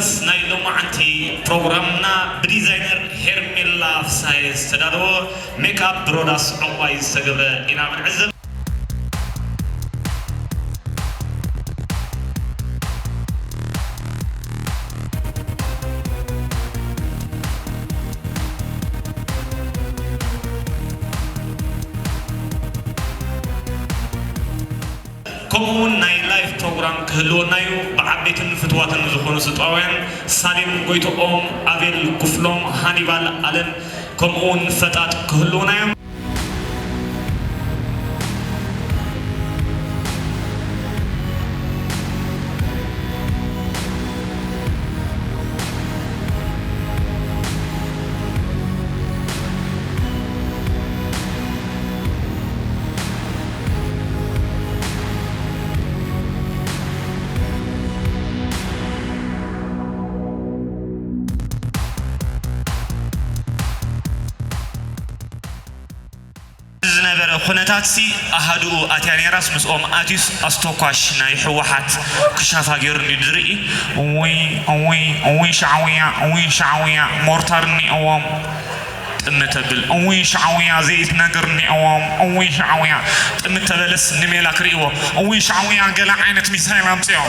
مقدس نايلو معنتي برنامجنا بديزاينر هيرميلا سايز تدارو ميك اب بروداس عوايز سجبه إنا بنعزب كمون ناي لايف بروجرام كهلو نايو بعبيتن فتواتن زخون ستاوين سالم قويتو أبيل كفلوم هانيبال ألن كمون فتات كهلو نايو زنبر خناتاتسي أحدو أتاني راسمس أتيس أستوكاش ناي حوحات كشافا غيرني دري وي شعوية مورتارني أوام تمتبل وي شعوية زيت نقرني أوام وي شعوية تمتبلس نميلا كريو وي شعوية قلع عينة ميسايل أمسيو